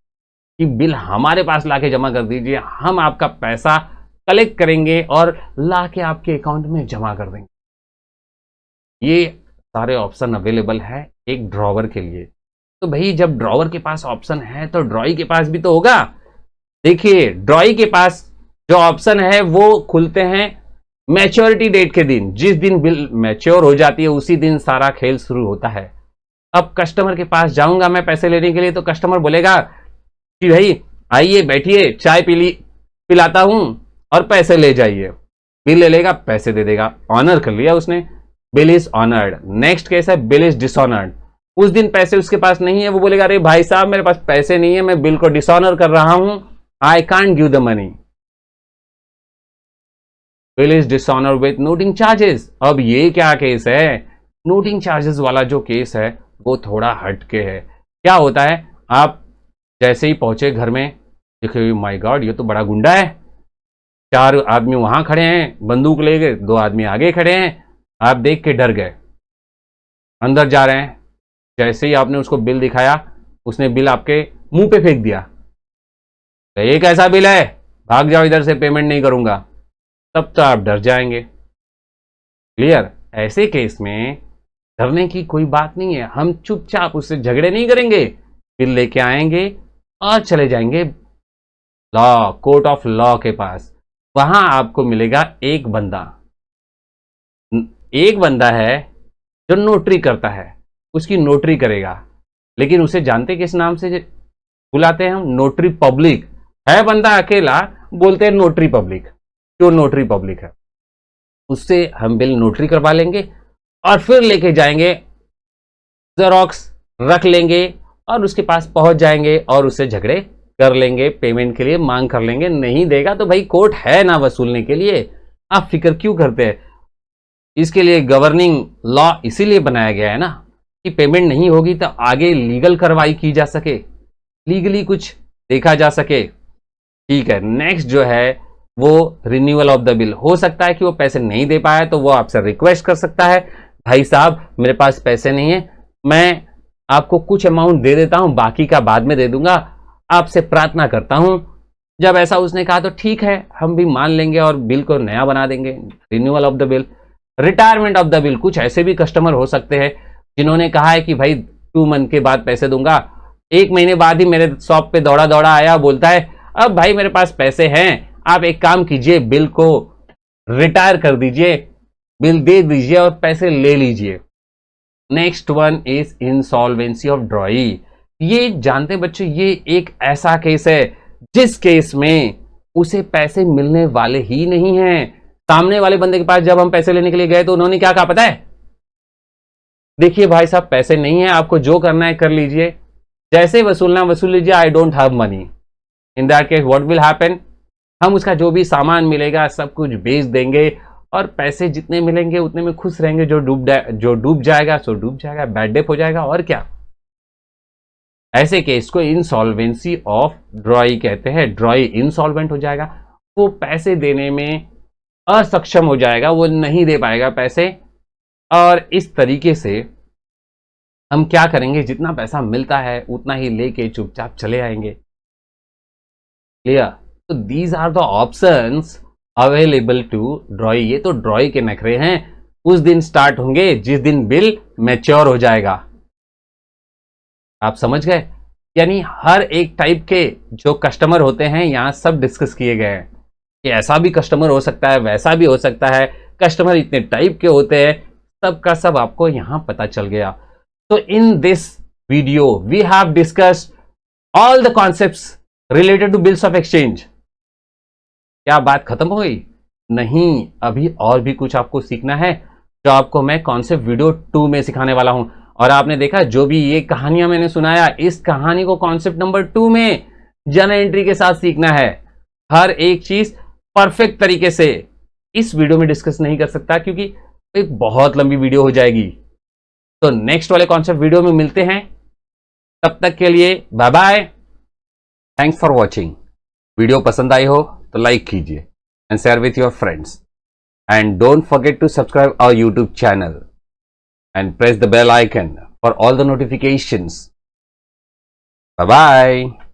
कि बिल हमारे पास लाके जमा कर दीजिए, हम आपका पैसा कलेक्ट करेंगे और लाके आपके अकाउंट में जमा कर देंगे। ये सारे ऑप्शन अवेलेबल है एक ड्रॉवर के लिए। तो भाई जब ड्रॉवर के पास ऑप्शन है तो ड्रॉई के पास भी तो होगा। देखिए ड्रॉई के पास जो ऑप्शन है वो खुलते हैं मैच्योरिटी डेट के दिन, जिस दिन बिल मैच्योर हो जाती है उसी दिन सारा खेल शुरू होता है। अब कस्टमर के पास जाऊंगा मैं पैसे लेने के लिए, तो कस्टमर बोलेगा कि भाई आइए बैठिए, चाय पिलाता हूं और पैसे ले जाइए। बिल ले लेगा, पैसे दे देगा, ऑनर कर लिया उसने, bill is honoured. Next case है बिल इज डिसऑनर्ड। उस दिन पैसे उसके पास नहीं है, वो बोलेगा अरे भाई साहब मेरे पास पैसे नहीं है, मैं बिल को डिसऑनर कर रहा हूं, I can't give the money. Bill is dishonour with noting charges. अब ये क्या केस है? नोटिंग चार्जेस वाला जो केस है वो थोड़ा हटके है। क्या होता है, आप जैसे ही पहुंचे घर में, देखिए माय गॉड ये तो बड़ा गुंडा है, 4 आदमी वहां खड़े हैं बंदूक लेके, 2 आदमी आगे खड़े हैं, आप देख के डर गए, अंदर जा रहे हैं। जैसे ही आपने उसको बिल दिखाया, उसने बिल आपके मुंह पे फेंक दिया, तो ये कैसा बिल है, भाग जाओ इधर से, पेमेंट नहीं करूंगा। तब तो आप डर जाएंगे। क्लियर? ऐसे केस में डरने की कोई बात नहीं है, हम चुपचाप उससे झगड़े नहीं करेंगे, बिल लेके आएंगे और चले जाएंगे लॉ, कोर्ट ऑफ लॉ के पास। वहां आपको मिलेगा एक बंदा है जो नोटरी करता है, उसकी नोटरी करेगा, लेकिन उसे जानते किस नाम से बुलाते हैं हम? Notary public. है बंदा अकेला, बोलते हैं नोटरी पब्लिक। क्यों नोटरी पब्लिक है? उससे हम बिल नोटरी करवा लेंगे और फिर लेके जाएंगे, जेरोक्स रख लेंगे और उसके पास पहुंच जाएंगे और उससे झगड़े कर लेंगे, पेमेंट के लिए मांग कर लेंगे। नहीं देगा तो भाई कोर्ट है ना वसूलने के लिए, आप फिक्र क्यों करते हैं? इसके लिए गवर्निंग लॉ इसीलिए बनाया गया है ना कि पेमेंट नहीं होगी तो आगे लीगल कार्रवाई की जा सके, लीगली कुछ देखा जा सके। ठीक है, नेक्स्ट जो है वो रिन्यूअल ऑफ द बिल। हो सकता है कि वो पैसे नहीं दे पाया, तो वो आपसे रिक्वेस्ट कर सकता है, भाई साहब मेरे पास पैसे नहीं है, मैं आपको कुछ अमाउंट दे देता हूं, बाकी का बाद में दे दूंगा, आपसे प्रार्थना करता हूं। जब ऐसा उसने कहा तो ठीक है, हम भी मान लेंगे और बिल को नया बना देंगे, renewal of the bill. Retirement of the bill, कुछ ऐसे भी कस्टमर हो सकते हैं जिन्होंने कहा है कि भाई 2 मंथ के बाद पैसे दूंगा, 1 महीने बाद ही मेरे शॉप पे दौड़ा दौड़ा आया, बोलता है अब भाई मेरे पास पैसे हैं, आप एक काम कीजिए बिल को रिटायर कर दीजिए, बिल दे दीजिए और पैसे ले लीजिए। Next one is insolvency of ड्रॉई। ये जानते बच्चे, ये एक ऐसा केस है जिस केस में उसे पैसे मिलने वाले ही नहीं हैं। सामने वाले बंदे के पास जब हम पैसे लेने के लिए गए तो उन्होंने क्या कहा पता है? देखिए भाई साहब पैसे नहीं है, आपको जो करना है कर लीजिए, जैसे वसूलना वसूल लीजिए, I don't have money. In that case what will happen, हम उसका जो भी सामान मिलेगा सब कुछ बेच देंगे और पैसे जितने मिलेंगे उतने में खुश रहेंगे। जो डूब जाएगा सो डूब जाएगा, बैड डेप हो जाएगा, और क्या। ऐसे केस को इंसॉल्वेंसी ऑफ ड्रॉई कहते हैं। ड्रॉई इंसॉल्वेंट हो जाएगा, वो पैसे देने में असक्षम हो जाएगा, वो नहीं दे पाएगा पैसे, और इस तरीके से हम क्या करेंगे, जितना पैसा मिलता है उतना ही लेके चुपचाप चले आएंगे। क्लियर? तो these are the options available to drawee. ये तो ड्रॉई के नखरे हैं, उस दिन स्टार्ट होंगे जिस दिन बिल मैच्योर हो जाएगा। आप समझ गए? यानी हर एक टाइप के जो कस्टमर होते हैं यहां सब डिस्कस किए गए हैं कि ऐसा भी कस्टमर हो सकता है, वैसा भी हो सकता है, कस्टमर इतने टाइप के होते हैं, सबका सब आपको यहां पता चल गया। तो in this video we have discussed all the concepts related to bills of exchange. क्या बात खत्म हो गई? नहीं, अभी और भी कुछ आपको सीखना है जो आपको मैं कॉन्सेप्ट वीडियो 2 में सिखाने वाला हूं। और आपने देखा जो भी ये कहानियां मैंने सुनाया, इस कहानी को कॉन्सेप्ट नंबर 2 में जर्नल एंट्री के साथ सीखना है। हर एक चीज परफेक्ट तरीके से इस वीडियो में डिस्कस नहीं कर सकता क्योंकि एक बहुत लंबी वीडियो हो जाएगी। तो नेक्स्ट वाले कॉन्सेप्ट वीडियो में मिलते हैं, तब तक के लिए bye bye, thanks for watching. Video पसंद आई हो तो लाइक कीजिए and share with your friends, and don't forget to subscribe our YouTube channel and press the bell icon for all the notifications. Bye bye.